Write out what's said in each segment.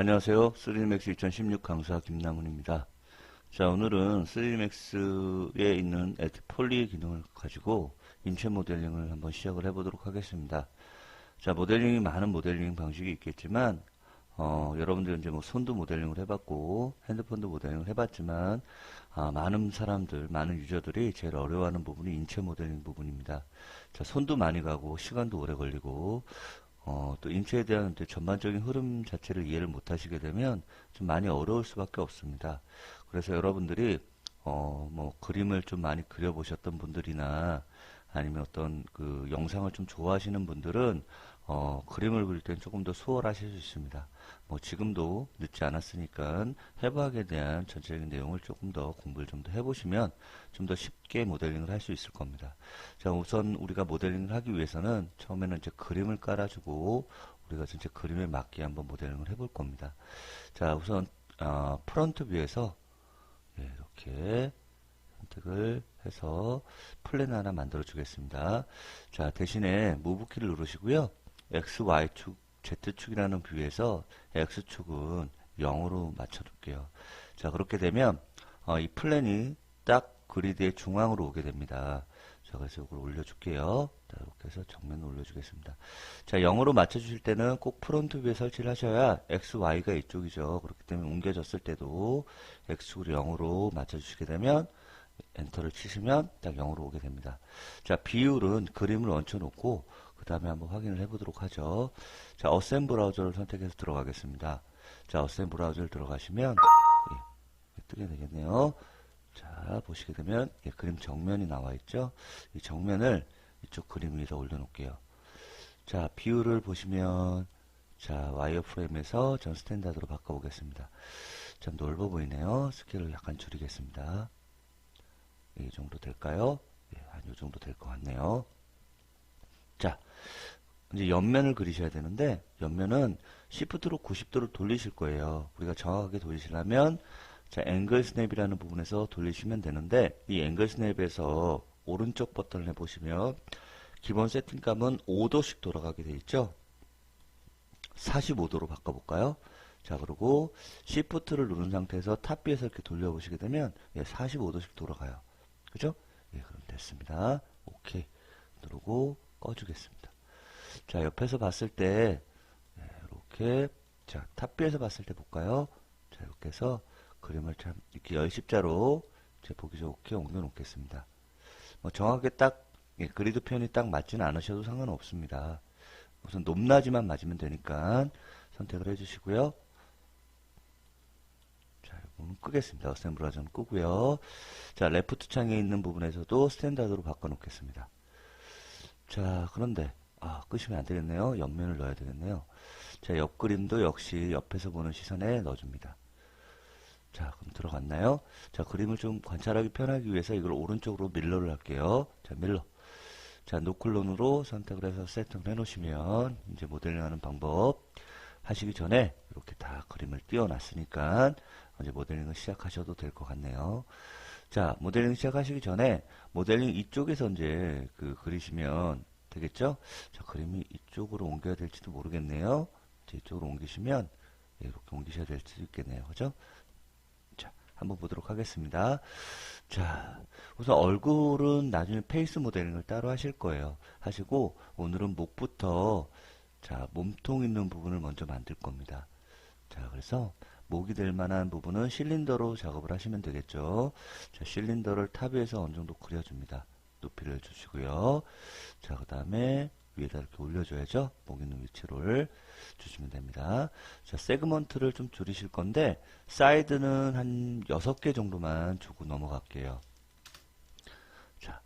안녕하세요. 3Dmax 2016 강사 김남훈입니다. 자, 오늘은 3Dmax에 있는 에드 폴리 기능을 가지고 인체 모델링을 한번 시작을 해보도록 하겠습니다. 자, 모델링이 많은 모델링 방식이 있겠지만, 여러분들 이제 뭐 손도 모델링을 해봤고, 핸드폰도 모델링을 해봤지만, 많은 사람들, 많은 유저들이 제일 어려워하는 부분이 인체 모델링 부분입니다. 자, 손도 많이 가고, 시간도 오래 걸리고, 또 인체에 대한 전반적인 흐름 자체를 이해를 못 하시게 되면 좀 많이 어려울 수밖에 없습니다. 그래서 여러분들이 뭐 그림을 좀 많이 그려보셨던 분들이나 아니면 어떤 그 영상을 좀 좋아하시는 분들은 그림을 그릴 땐 조금 더 수월하실 수 있습니다. 뭐 지금도 늦지 않았으니까 해부학에 대한 전체적인 내용을 조금 더 공부를 좀 더 해보시면 좀 더 쉽게 모델링을 할 수 있을 겁니다. 자, 우선 우리가 모델링을 하기 위해서는 처음에는 이제 그림을 깔아주고 우리가 전체 그림에 맞게 한번 모델링을 해볼 겁니다. 자, 우선 프론트 뷰에서 이렇게 선택을 해서 플랜 하나 만들어 주겠습니다. 자, 대신에 무브 키를 누르시고요. X, Y축, Z축이라는 뷰에서 X축은 0으로 맞춰둘게요. 자, 그렇게 되면 이 플랜이 딱 그리드의 중앙으로 오게 됩니다. 자, 그래서 이걸 올려줄게요. 자, 이렇게 해서 정면으로 올려주겠습니다. 자, 0으로 맞춰주실 때는 꼭 프론트 뷰에 설치를 하셔야 X, Y가 이쪽이죠. 그렇기 때문에 옮겨졌을 때도 X축을 0으로 맞춰주시게 되면 엔터를 치시면 딱 0으로 오게 됩니다. 자, 비율은 그림을 얹혀놓고 그 다음에 한번 확인을 해보도록 하죠. 자, 어셈 브라우저를 선택해서 들어가겠습니다. 자, 어셈 브라우저를 들어가시면 뜨게 되겠네요. 자, 보시게 되면 그림 정면이 나와 있죠. 이 정면을 이쪽 그림 위에다 올려놓을게요. 자, 비율을 보시면 자, 와이어 프레임에서 전 스탠다드로 바꿔보겠습니다. 좀 넓어 보이네요. 스케일을 약간 줄이겠습니다. 이 정도 될까요? 한 이 정도 될 것 같네요. 자, 이제 옆면을 그리셔야 되는데 옆면은 시프트로 90도를 돌리실 거예요. 우리가 정확하게 돌리시려면 자, 앵글 스냅이라는 부분에서 돌리시면 되는데 이 앵글 스냅에서 오른쪽 버튼을 해보시면 기본 세팅감은 5도씩 돌아가게 돼 있죠. 45도로 바꿔볼까요? 자, 그리고 시프트를 누른 상태에서 탑뷰에서 이렇게 돌려보시게 되면 45도씩 돌아가요. 그죠? 예, 그럼 됐습니다. 오케이 누르고 꺼주겠습니다. 자, 옆에서 봤을 때 이렇게 자, 탑뷰에서 봤을 때 볼까요? 자, 이렇게 해서 그림을 참 이렇게 열십자로 제 보기 좋게 옮겨 놓겠습니다. 뭐 정확하게 딱 그리드 표현이 딱 맞지는 않으셔도 상관없습니다. 우선 높낮이만 맞으면 되니까 선택을 해주시고요. 자, 이 부분 끄겠습니다. 어셈블러 좀 끄고요. 자, 레프트 창에 있는 부분에서도 스탠다드로 바꿔놓겠습니다. 자, 그런데 끄시면 안 되겠네요. 옆면을 넣어야 되겠네요. 자, 옆 그림도 역시 옆에서 보는 시선에 넣어줍니다. 자, 그럼 들어갔나요? 자, 그림을 좀 관찰하기 편하기 위해서 이걸 오른쪽으로 밀러를 할게요. 자, 밀러. 자, 노클론으로 선택을 해서 세팅을 해놓으시면 이제 모델링 하는 방법 하시기 전에 이렇게 다 그림을 띄워놨으니까 이제 모델링을 시작하셔도 될 것 같네요. 자, 모델링 시작하시기 전에 모델링 이쪽에서 이제 그리시면 되겠죠? 자, 그림이 이쪽으로 옮겨야 될지도 모르겠네요. 이제 이쪽으로 옮기시면 이렇게 옮기셔야 될 수도 있겠네요. 그죠? 자, 한번 보도록 하겠습니다. 자, 우선 얼굴은 나중에 페이스 모델링을 따로 하실 거예요. 하시고 오늘은 목부터 자, 몸통 있는 부분을 먼저 만들 겁니다. 자, 그래서 목이 될 만한 부분은 실린더로 작업을 하시면 되겠죠. 자, 실린더를 탑에서 어느 정도 그려줍니다. 높이를 주시고요. 자, 그 다음에 위에다 이렇게 올려줘야죠. 목 있는 위치를 주시면 됩니다. 자, 세그먼트를 좀 줄이실 건데 사이드는 한 6개 정도만 주고 넘어갈게요. 자,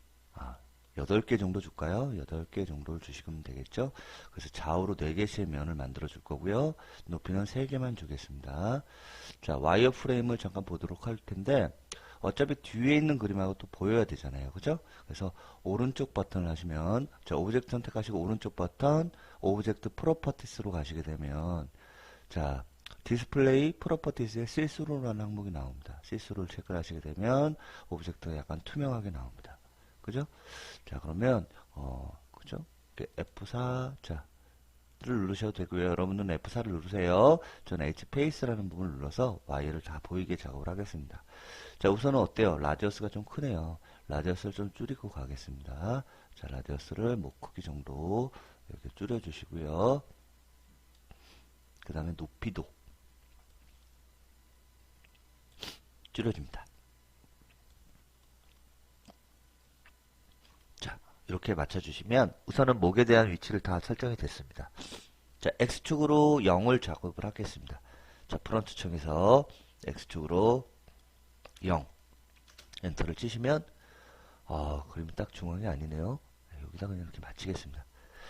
8개 정도 줄까요? 8개 정도를 주시면 되겠죠? 그래서 좌우로 4개씩의 면을 만들어 줄 거고요. 높이는 3개만 주겠습니다. 자, 와이어 프레임을 잠깐 보도록 할 텐데 어차피 뒤에 있는 그림하고 또 보여야 되잖아요. 그죠? 그래서 오른쪽 버튼을 하시면 자, 오브젝트 선택하시고 오른쪽 버튼 오브젝트 프로퍼티스로 가시게 되면 자, 디스플레이 프로퍼티스에 시스루라는 항목이 나옵니다. 시스루를 체크를 하시게 되면 오브젝트가 약간 투명하게 나옵니다. 그죠? 자, 그러면 그죠? F4 자, 누르셔도 되고요. 여러분은 F4를 누르세요. 저는 H 페이스라는 부분을 눌러서 Y를 다 보이게 작업을 하겠습니다. 자, 우선은 어때요? 라디어스가 좀 크네요. 라디어스를 좀 줄이고 가겠습니다. 자, 라디어스를 목 크기 정도 이렇게 줄여주시고요. 그 다음에 높이도 줄여줍니다. 자, 이렇게 맞춰주시면 우선은 목에 대한 위치를 다 설정이 됐습니다. 자, X축으로 0을 작업을 하겠습니다. 자, 프론트 청에서 X축으로 0 엔터를 치시면 그림이 딱 중앙이 아니네요. 여기다 그냥 이렇게 맞추겠습니다.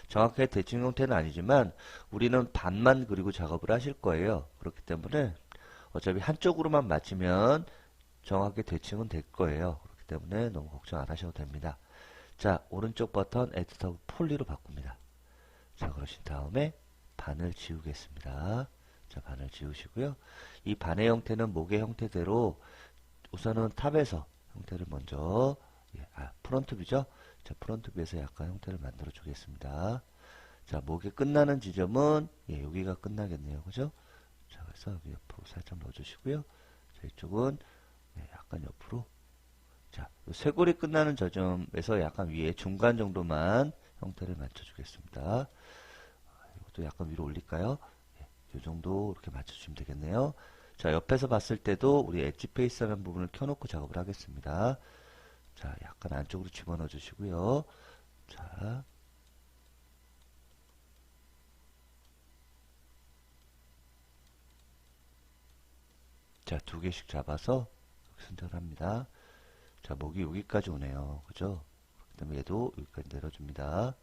정확하게 대칭 형태는 아니지만 우리는 반만 그리고 작업을 하실 거예요. 그렇기 때문에 어차피 한쪽으로만 맞추면 정확하게 대칭은 될 거예요. 그렇기 때문에 너무 걱정 안 하셔도 됩니다. 자, 오른쪽 버튼 에디터 폴리로 바꿉니다. 자, 그러신 다음에 반을 지우겠습니다. 자, 반을 지우시고요. 이 반의 형태는 목의 형태대로 우선은 탑에서 형태를 먼저 프론트 뷰죠. 자, 프론트 뷰에서 약간 형태를 만들어 주겠습니다. 자, 목이 끝나는 지점은 여기가 끝나겠네요. 그죠? 자, 그래서 여기 옆으로 살짝 넣어주시고요. 자, 이쪽은 약간 옆으로. 자, 쇄골이 끝나는 지점에서 약간 위에 중간 정도만 형태를 맞춰주겠습니다. 이것도 약간 위로 올릴까요? 이 정도 이렇게 맞춰주시면 되겠네요. 자, 옆에서 봤을 때도 우리 엣지 페이스라는 부분을 켜놓고 작업을 하겠습니다. 자, 약간 안쪽으로 집어넣어 주시고요. 자, 자, 두 개씩 잡아서 선택을 합니다. 자, 목이 여기까지 오네요. 그죠? 그 다음에 얘도 여기까지 내려줍니다.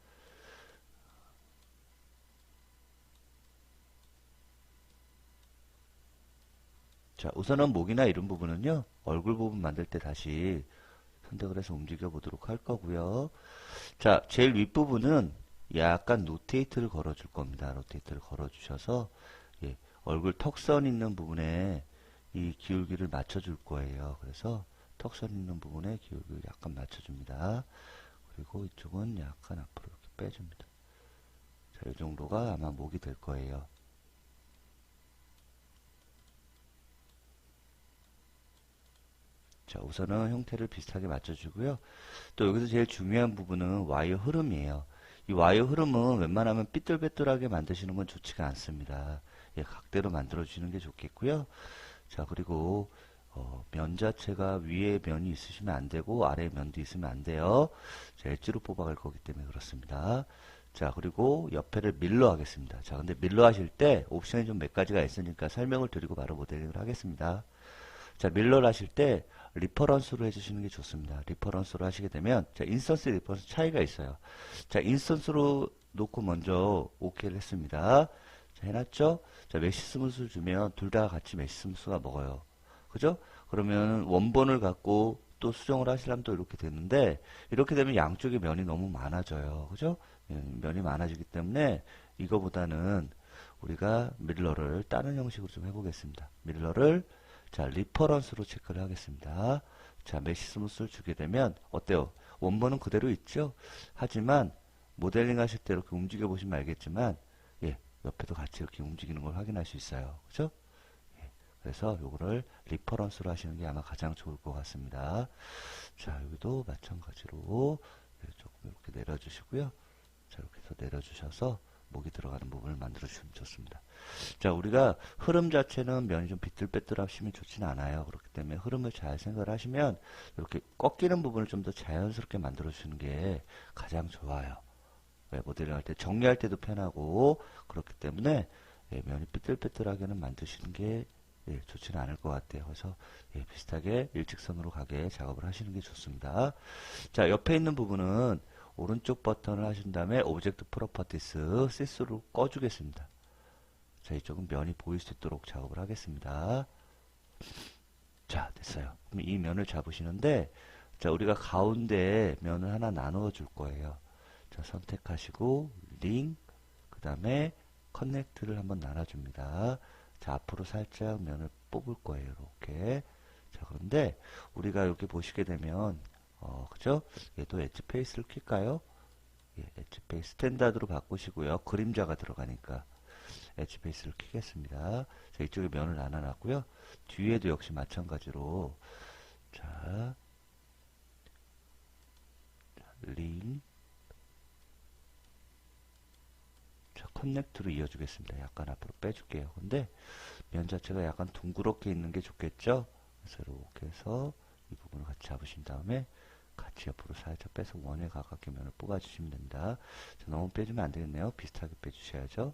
자, 우선은 목이나 이런 부분은요, 얼굴 부분 만들 때 다시 선택을 해서 움직여 보도록 할 거고요. 자, 제일 윗부분은 약간 노테이트를 걸어 줄 겁니다. 노테이트를 걸어 주셔서 얼굴 턱선 있는 부분에 이 기울기를 맞춰 줄 거예요. 그래서 턱선 있는 부분에 기울기를 약간 맞춰 줍니다. 그리고 이쪽은 약간 앞으로 이렇게 빼줍니다. 자, 이 정도가 아마 목이 될 거예요. 자, 우선은 형태를 비슷하게 맞춰주고요. 또 여기서 제일 중요한 부분은 와이어 흐름이에요. 이 와이어 흐름은 웬만하면 삐뚤빼뚤하게 만드시는 건 좋지가 않습니다. 각대로 만들어주시는 게 좋겠고요. 자, 그리고 면 자체가 위에 면이 있으시면 안 되고 아래 면도 있으면 안 돼요. 자, 엣지로 뽑아갈 거기 때문에 그렇습니다. 자, 그리고 옆에를 밀러 하겠습니다. 자, 근데 밀러 하실 때 옵션이 좀 몇 가지가 있으니까 설명을 드리고 바로 모델링을 하겠습니다. 자, 밀러를 하실 때 리퍼런스로 해주시는 게 좋습니다. 리퍼런스로 하시게 되면 자, 인스턴스 리퍼런스 차이가 있어요. 자, 인스턴스로 놓고 먼저 OK를 했습니다. 자, 해놨죠? 자, 메시 스무스를 주면 둘 다 같이 메시 스무스가 먹어요. 그죠? 그러면 원본을 갖고 또 수정을 하시려면 또 이렇게 되는데 이렇게 되면 양쪽에 면이 너무 많아져요. 그죠? 면이 많아지기 때문에 이거보다는 우리가 밀러를 다른 형식으로 좀 해보겠습니다. 밀러를 자, 리퍼런스로 체크를 하겠습니다. 자, 메시 스무스를 주게 되면 어때요? 원본은 그대로 있죠? 하지만 모델링 하실 때 이렇게 움직여 보시면 알겠지만 옆에도 같이 이렇게 움직이는 걸 확인할 수 있어요. 그죠? 그래서 요거를 리퍼런스로 하시는 게 아마 가장 좋을 것 같습니다. 자, 여기도 마찬가지로 조금 이렇게 내려주시고요. 자, 이렇게 해서 내려주셔서 목이 들어가는 부분을 만들어 주시면 좋습니다. 자, 우리가 흐름 자체는 면이 좀 비틀빼틀하시면 좋지는 않아요. 그렇기 때문에 흐름을 잘 생각을 하시면 이렇게 꺾이는 부분을 좀 더 자연스럽게 만들어 주시는 게 가장 좋아요. 모델링 할 때 정리할 때도 편하고 그렇기 때문에 면이 삐뚤빼뚤하게는 만드시는 게 좋지는 않을 것 같아요. 그래서 비슷하게 일직선으로 가게 작업을 하시는 게 좋습니다. 자, 옆에 있는 부분은 오른쪽 버튼을 하신 다음에 오브젝트 프로퍼티스 시스로 꺼주겠습니다. 자, 이쪽은 면이 보일 수 있도록 작업을 하겠습니다. 자, 됐어요. 그럼 이 면을 잡으시는데 자, 우리가 가운데에 면을 하나 나누어 줄 거예요. 자, 선택하시고 링, 그 다음에 커넥트를 한번 나눠줍니다. 자, 앞으로 살짝 면을 뽑을 거예요. 이렇게. 자, 그런데 우리가 이렇게 보시게 되면 그죠? 얘도 엣지 페이스를 킬까요? 엣지 페이스 스탠다드로 바꾸시고요. 그림자가 들어가니까 엣지 페이스를 키겠습니다. 자, 이쪽에 면을 나눠놨고요. 뒤에도 역시 마찬가지로 자, 림 자, 커넥트로 이어주겠습니다. 약간 앞으로 빼줄게요. 근데 면 자체가 약간 둥그렇게 있는 게 좋겠죠? 그래서 이렇게 해서 이 부분을 같이 잡으신 다음에 같이 옆으로 살짝 빼서 원에 가깝게 면을 뽑아주시면 됩니다. 자, 너무 빼주면 안 되겠네요. 비슷하게 빼주셔야죠.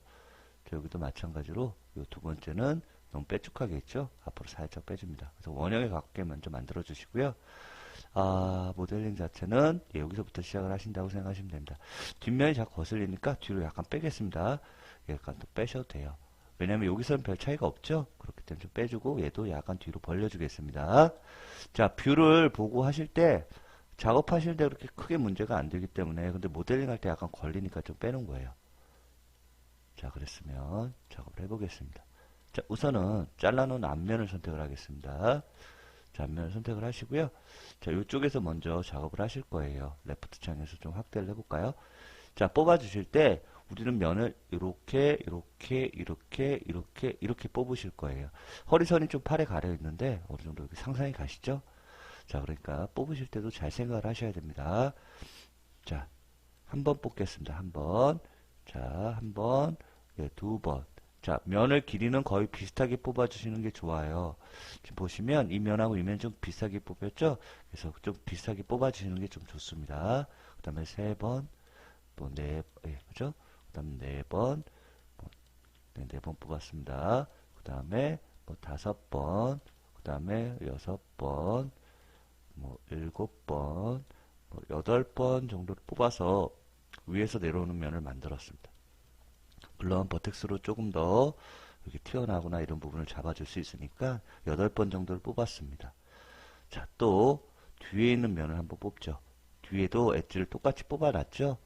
자, 여기도 마찬가지로 이 두 번째는 너무 빼쭉하게 있죠? 앞으로 살짝 빼줍니다. 그래서 원형에 가깝게 먼저 만들어 주시고요. 모델링 자체는 여기서부터 시작을 하신다고 생각하시면 됩니다. 뒷면이 자꾸 거슬리니까 뒤로 약간 빼겠습니다. 약간 또 빼셔도 돼요. 왜냐면 여기서는 별 차이가 없죠? 그렇기 때문에 좀 빼주고 얘도 약간 뒤로 벌려주겠습니다. 자, 뷰를 보고 하실 때 작업하실 때 그렇게 크게 문제가 안 되기 때문에 근데 모델링 할 때 약간 걸리니까 좀 빼는 거예요. 자, 그랬으면 작업을 해보겠습니다. 자, 우선은 잘라놓은 앞면을 선택을 하겠습니다. 자, 앞면을 선택을 하시고요. 자, 이쪽에서 먼저 작업을 하실 거예요. 레프트 창에서 좀 확대를 해볼까요? 자, 뽑아주실 때 우리는 면을 이렇게 뽑으실 거예요. 허리선이 좀 팔에 가려 있는데 어느 정도 이렇게 상상이 가시죠? 자, 그러니까 뽑으실 때도 잘 생각을 하셔야 됩니다. 자, 한 번 뽑겠습니다. 한 번. 자, 한 번. 예, 두 번. 자, 면을 길이는 거의 비슷하게 뽑아주시는 게 좋아요. 지금 보시면 이 면하고 이 면 좀 비슷하게 뽑혔죠? 그래서 좀 비슷하게 뽑아주시는 게 좀 좋습니다. 그 다음에 세 번, 또 그죠? 그 다음에 네 번, 네 번 뽑았습니다. 그 다음에 다섯 번, 그 다음에 여섯 번, 일곱 번, 여덟 번 정도를 뽑아서 위에서 내려오는 면을 만들었습니다. 물론 버텍스로 조금 더 이렇게 튀어나오거나 이런 부분을 잡아줄 수 있으니까 8번 정도를 뽑았습니다. 자, 또 뒤에 있는 면을 한번 뽑죠. 뒤에도 엣지를 똑같이 뽑아놨죠.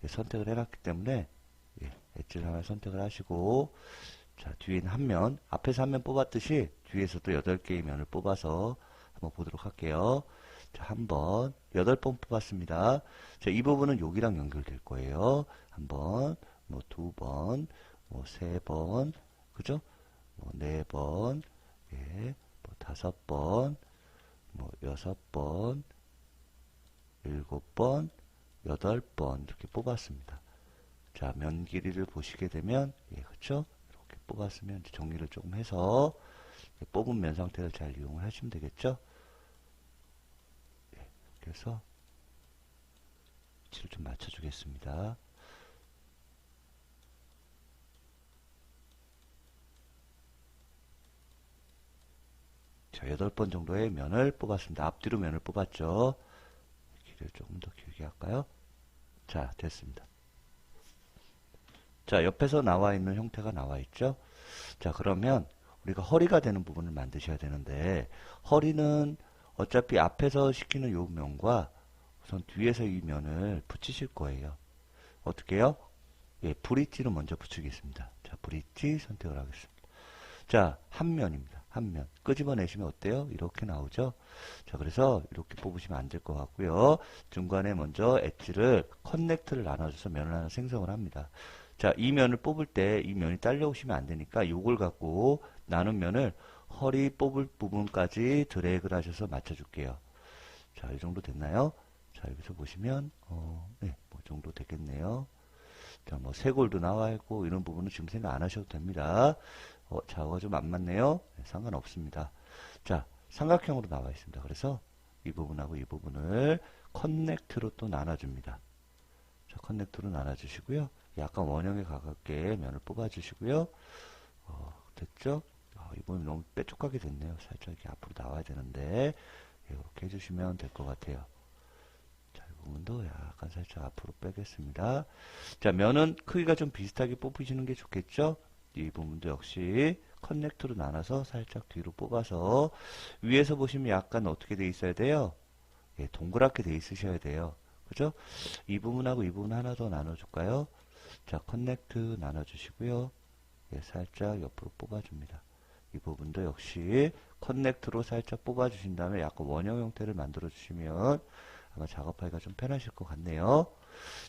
선택을 해놨기 때문에 엣지를 하나 선택을 하시고 자, 뒤에 있는 한 면, 앞에서 한 면 뽑았듯이 뒤에서도 8개의 면을 뽑아서 한번 보도록 할게요. 자, 한 번, 8번 뽑았습니다. 자, 이 부분은 여기랑 연결될 거예요. 한 번, 두 번, 세 번, 그죠? 네 번, 예, 다섯 번, 여섯 번, 일곱 번, 여덟 번 이렇게 뽑았습니다. 자, 면 길이를 보시게 되면, 그렇죠? 이렇게 뽑았으면 이제 정리를 조금 해서 뽑은 면 상태를 잘 이용을 하시면 되겠죠? 그래서 위치를 좀 맞춰주겠습니다. 자, 8번 정도의 면을 뽑았습니다. 앞뒤로 면을 뽑았죠. 길이를 조금 더 길게 할까요? 자, 됐습니다. 자, 옆에서 나와 있는 형태가 나와 있죠. 자, 그러면 우리가 허리가 되는 부분을 만드셔야 되는데 허리는 어차피 앞에서 시키는 요 면과 우선 뒤에서 이 면을 붙이실 거예요. 어떻게 해요? 브릿지로 먼저 붙이겠습니다. 자, 브릿지 선택을 하겠습니다. 자, 한 면입니다. 한 면. 끄집어내시면 어때요? 이렇게 나오죠? 자, 그래서 이렇게 뽑으시면 안 될 것 같고요. 중간에 먼저 엣지를 커넥트를 나눠줘서 면을 하나 생성을 합니다. 자, 이 면을 뽑을 때 이 면이 딸려오시면 안 되니까 이걸 갖고 나눈 면을 허리 뽑을 부분까지 드래그를 하셔서 맞춰줄게요. 자, 이 정도 됐나요? 자, 여기서 보시면 네, 정도 됐겠네요. 자, 쇄골도 나와 있고 이런 부분은 지금 생각 안 하셔도 됩니다. 좌우가 좀 안 맞네요. 네, 상관없습니다. 자, 삼각형으로 나와 있습니다. 그래서 이 부분하고 이 부분을 커넥트로 또 나눠줍니다. 자, 커넥트로 나눠주시고요. 약간 원형에 가깝게 면을 뽑아주시고요. 됐죠? 이 부분이 너무 빼쪽하게 됐네요. 살짝 이렇게 앞으로 나와야 되는데 이렇게 해주시면 될 것 같아요. 자, 이 부분도 약간 살짝 앞으로 빼겠습니다. 자, 면은 크기가 좀 비슷하게 뽑으시는 게 좋겠죠? 이 부분도 역시 커넥트로 나눠서 살짝 뒤로 뽑아서 위에서 보시면 약간 어떻게 돼 있어야 돼요? 동그랗게 돼 있으셔야 돼요. 그죠? 이 부분하고 이 부분 하나 더 나눠줄까요? 자, 커넥트 나눠주시고요. 살짝 옆으로 뽑아줍니다. 이 부분도 역시 커넥트로 살짝 뽑아주신 다음에 약간 원형 형태를 만들어 주시면 아마 작업하기가 좀 편하실 것 같네요.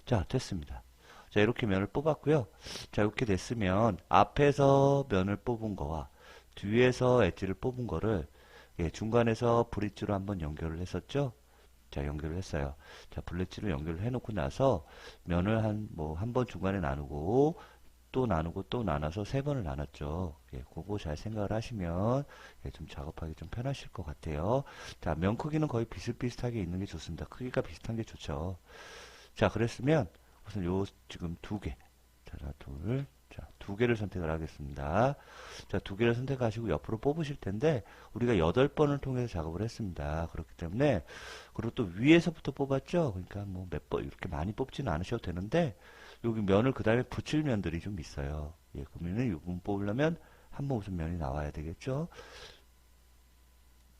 자, 됐습니다. 자, 이렇게 면을 뽑았고요. 자, 이렇게 됐으면 앞에서 면을 뽑은 거와 뒤에서 엣지를 뽑은 거를 예, 중간에서 브릿지로 한번 연결을 했었죠. 자, 연결을 했어요. 자, 브릿지로 연결을 해놓고 나서 면을 한 번 중간에 나누고 또 나누고 또 나눠서 세 번을 나눴죠. 예, 그거 잘 생각을 하시면 예, 좀 작업하기 좀 편하실 것 같아요. 자, 면 크기는 거의 비슷비슷하게 있는 게 좋습니다. 크기가 비슷한 게 좋죠. 자, 그랬으면 우선 요 지금 두 개. 자, 둘. 자, 두 개를 선택을 하겠습니다. 자, 두 개를 선택하시고 옆으로 뽑으실 텐데 우리가 8번을 통해서 작업을 했습니다. 그렇기 때문에 그리고 또 위에서부터 뽑았죠. 그러니까 뭐 몇 번 이렇게 많이 뽑지는 않으셔도 되는데 여기 면을 그 다음에 붙일 면들이 좀 있어요. 예, 그러면은 이 부분 뽑으려면 한번 우선 면이 나와야 되겠죠.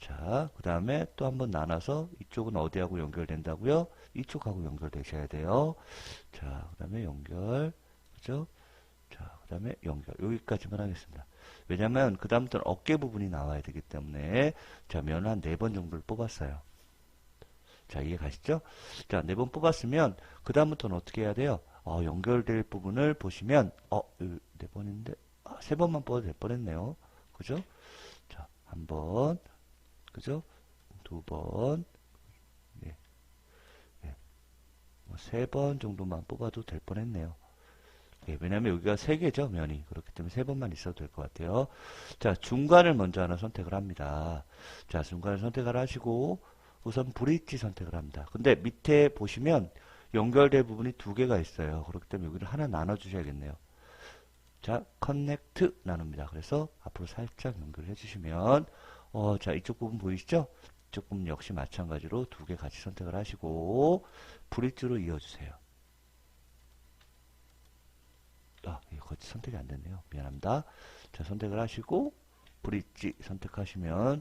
자, 그 다음에 또 한번 나눠서 이쪽은 어디하고 연결된다고요? 이쪽하고 연결되셔야 돼요. 자, 그 다음에 연결, 그죠? 자, 그 다음에 연결. 여기까지만 하겠습니다. 왜냐면 그 다음부터는 어깨 부분이 나와야 되기 때문에 자, 면을 한 4번 정도를 뽑았어요. 자, 이해 가시죠? 자, 4번 뽑았으면 그 다음부터는 어떻게 해야 돼요? 연결될 부분을 보시면 4번인데 3번만 뽑아도 될 뻔했네요. 그죠? 자, 한 번, 그죠? 2번, 예, 예. 3번 정도만 뽑아도 될 뻔했네요. 예, 왜냐면 여기가 3개죠, 면이. 그렇기 때문에 3번만 있어도 될 것 같아요. 자, 중간을 먼저 하나 선택을 합니다. 자, 중간을 선택을 하시고 우선 브릿지 선택을 합니다. 근데 밑에 보시면 연결될 부분이 2개가 있어요. 그렇기 때문에 여기를 하나 나눠 주셔야겠네요. 자, 커넥트 나눕니다. 그래서 앞으로 살짝 연결해 주시면 자, 이쪽 부분 보이시죠? 이쪽 부분 역시 마찬가지로 2개 같이 선택을 하시고 브릿지로 이어주세요. 이거 같이 선택이 안 됐네요. 미안합니다. 자, 선택을 하시고 브릿지 선택하시면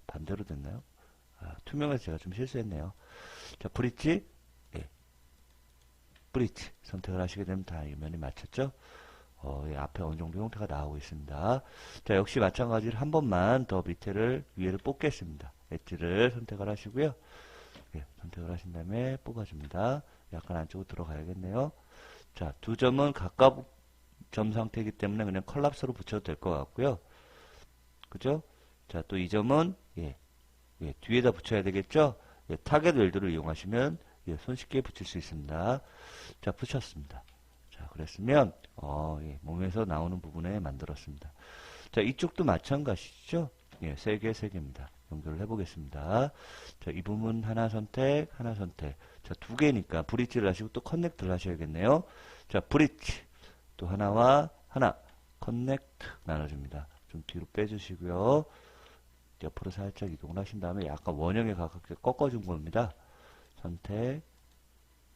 반대로 됐나요? 투명해서 제가 좀 실수했네요. 자, 브릿지, 예, 브릿지 선택을 하시게 되면 다 이 면이 맞췄죠? 예, 앞에 어느 정도 형태가 나오고 있습니다. 자, 역시 마찬가지로 한 번만 더 밑에를 위에를 뽑겠습니다. 엣지를 선택을 하시고요. 예, 선택을 하신 다음에 뽑아줍니다. 약간 안쪽으로 들어가야겠네요. 자, 두 점은 가까운 점 상태이기 때문에 그냥 컬lap스로 붙여도 될 것 같고요. 그죠? 자, 또 이 점은 예, 뒤에다 붙여야 되겠죠? 예, 타겟 웰드를 이용하시면 예, 손쉽게 붙일 수 있습니다. 자, 붙였습니다. 자, 그랬으면 예, 몸에서 나오는 부분에 만들었습니다. 자, 이쪽도 마찬가지죠? 예, 3개, 3개입니다. 연결을 해보겠습니다. 자, 이 부분 하나 선택, 하나 선택. 자, 2개니까 브릿지를 하시고 또 커넥트를 하셔야겠네요. 자, 브릿지 또 하나와 하나 커넥트 나눠줍니다. 좀 뒤로 빼주시고요. 옆으로 살짝 이동을 하신 다음에 약간 원형에 가깝게 꺾어준 겁니다. 선택,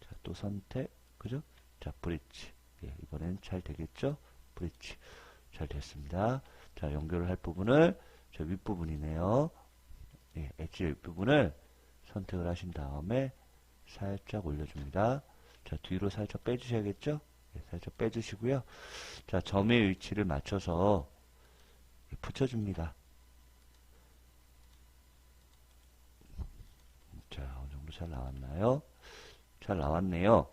자, 또 선택, 그죠? 자, 브릿지. 예, 이번엔 잘 되겠죠? 브릿지. 잘 됐습니다. 자, 연결을 할 부분을 저 윗부분이네요. 예, 엣지 윗부분을 선택을 하신 다음에 살짝 올려줍니다. 자, 뒤로 살짝 빼주셔야겠죠? 예, 살짝 빼주시고요. 자, 점의 위치를 맞춰서 붙여줍니다. 자, 어느 정도 잘 나왔나요? 잘 나왔네요.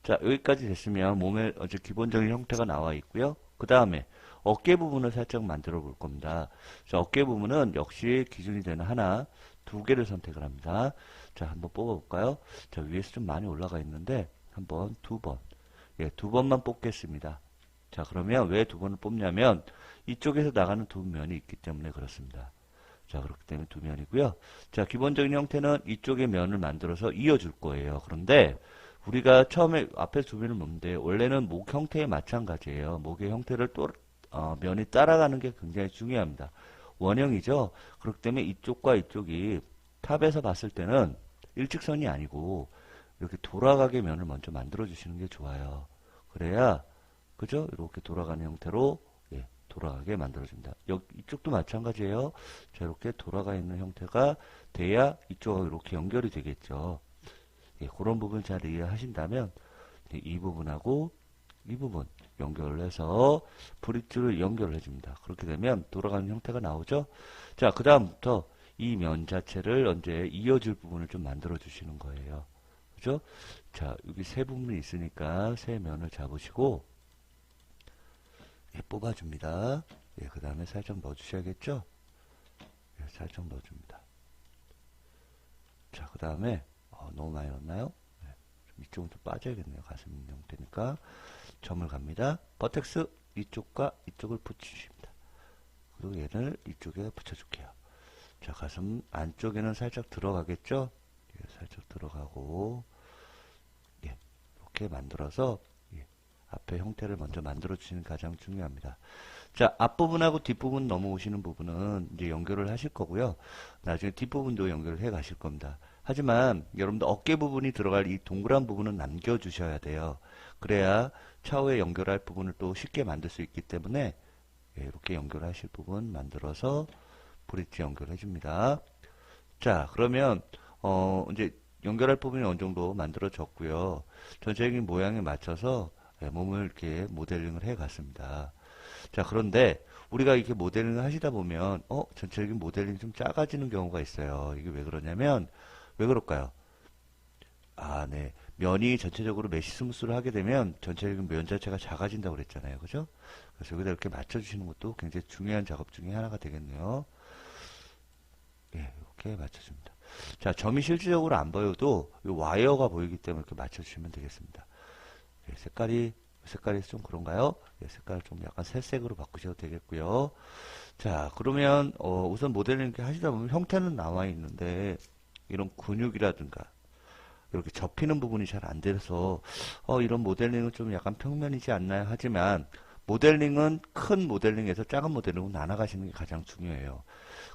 자, 여기까지 됐으면 몸의 기본적인 형태가 나와 있고요. 그 다음에 어깨 부분을 살짝 만들어 볼 겁니다. 자, 어깨 부분은 역시 기준이 되는 하나, 2개를 선택을 합니다. 자, 한번 뽑아볼까요? 자, 위에서 좀 많이 올라가 있는데 한번 2번. 예, 2번만 뽑겠습니다. 자, 그러면 왜 2번을 뽑냐면 이쪽에서 나가는 2면이 있기 때문에 그렇습니다. 자, 그렇기 때문에 2면이고요. 자, 기본적인 형태는 이쪽에 면을 만들어서 이어줄 거예요. 그런데 우리가 처음에 앞에 2면을 놓는데 원래는 목 형태에 마찬가지예요. 목의 형태를 또 면이 따라가는 게 굉장히 중요합니다. 원형이죠. 그렇기 때문에 이쪽과 이쪽이 탑에서 봤을 때는 일직선이 아니고 이렇게 돌아가게 면을 먼저 만들어 주시는 게 좋아요. 그래야 그죠? 이렇게 돌아가는 형태로 예, 돌아가게 만들어줍니다. 이쪽도 마찬가지예요. 자, 이렇게 돌아가 있는 형태가 돼야 이쪽하고 이렇게 연결이 되겠죠. 예, 그런 부분 잘 이해하신다면 이 부분하고 이 부분 연결을 해서 브릿지를 연결을 해줍니다. 그렇게 되면 돌아가는 형태가 나오죠. 자, 그 다음부터 이 면 자체를 언제 이어줄 부분을 좀 만들어 주시는 거예요. 그죠? 자, 여기 세 부분이 있으니까 세 면을 잡으시고, 예, 뽑아줍니다. 예, 그 다음에 살짝 넣어주셔야겠죠? 예, 살짝 넣어줍니다. 자, 그 다음에, 너무 많이 넣었나요? 예, 좀 이쪽은 좀 빠져야겠네요. 가슴 형태니까. 점을 갑니다. 버텍스 이쪽과 이쪽을 붙이십니다. 그리고 얘를 이쪽에 붙여줄게요. 자, 가슴 안쪽에는 살짝 들어가겠죠? 예, 살짝 들어가고, 예, 이렇게 만들어서, 예, 앞에 형태를 먼저 만들어 주시는 게 가장 중요합니다. 자, 앞부분하고 뒷부분 넘어오시는 부분은 이제 연결을 하실 거고요. 나중에 뒷부분도 연결을 해 가실 겁니다. 하지만 여러분들 어깨 부분이 들어갈 이 동그란 부분은 남겨주셔야 돼요. 그래야 차후에 연결할 부분을 또 쉽게 만들 수 있기 때문에, 예, 이렇게 연결하실 부분 만들어서 브릿지 연결해 줍니다. 자, 그러면 이제 연결할 부분이 어느 정도 만들어졌고요. 전체적인 모양에 맞춰서, 예, 몸을 이렇게 모델링을 해 갔습니다. 자, 그런데 우리가 이렇게 모델링을 하시다 보면 전체적인 모델링이 좀 작아지는 경우가 있어요. 이게 왜 그러냐면, 왜 그럴까요? 아, 네. 면이 전체적으로 메쉬 스무스를 하게 되면 전체적인 면 자체가 작아진다고 그랬잖아요. 그죠? 그래서 여기다 이렇게 맞춰주시는 것도 굉장히 중요한 작업 중에 하나가 되겠네요. 예, 이렇게 맞춰줍니다. 자, 점이 실질적으로 안 보여도 이 와이어가 보이기 때문에 이렇게 맞춰주시면 되겠습니다. 예, 색깔이 좀 그런가요? 예, 색깔을 좀 약간 새색으로 바꾸셔도 되겠고요. 자, 그러면 우선 모델링 이렇게 하시다 보면 형태는 나와 있는데 이런 근육이라든가 이렇게 접히는 부분이 잘 안 돼서 이런 모델링은 좀 약간 평면이지 않나요? 하지만 모델링은 큰 모델링에서 작은 모델링으로 나눠가시는 게 가장 중요해요.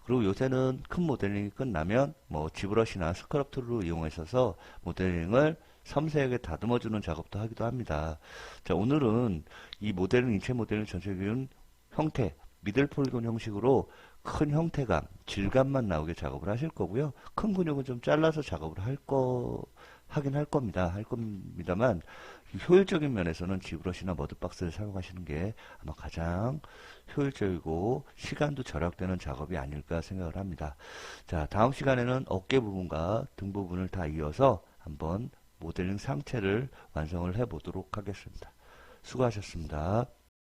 그리고 요새는 큰 모델링이 끝나면 뭐 지브러시나 스크럽 툴을 이용하셔서 모델링을 섬세하게 다듬어주는 작업도 하기도 합니다. 자, 오늘은 이 모델링, 인체 모델링 전체적인 형태, 미들 폴리곤 형식으로 큰 형태감, 질감만 나오게 작업을 하실 거고요. 큰 근육은 좀 잘라서 작업을 하긴 할 겁니다. 할 겁니다만, 효율적인 면에서는 지브러시나 머드박스를 사용하시는 게 아마 가장 효율적이고 시간도 절약되는 작업이 아닐까 생각을 합니다. 자, 다음 시간에는 어깨 부분과 등 부분을 다 이어서 한번 모델링 상체를 완성을 해 보도록 하겠습니다. 수고하셨습니다.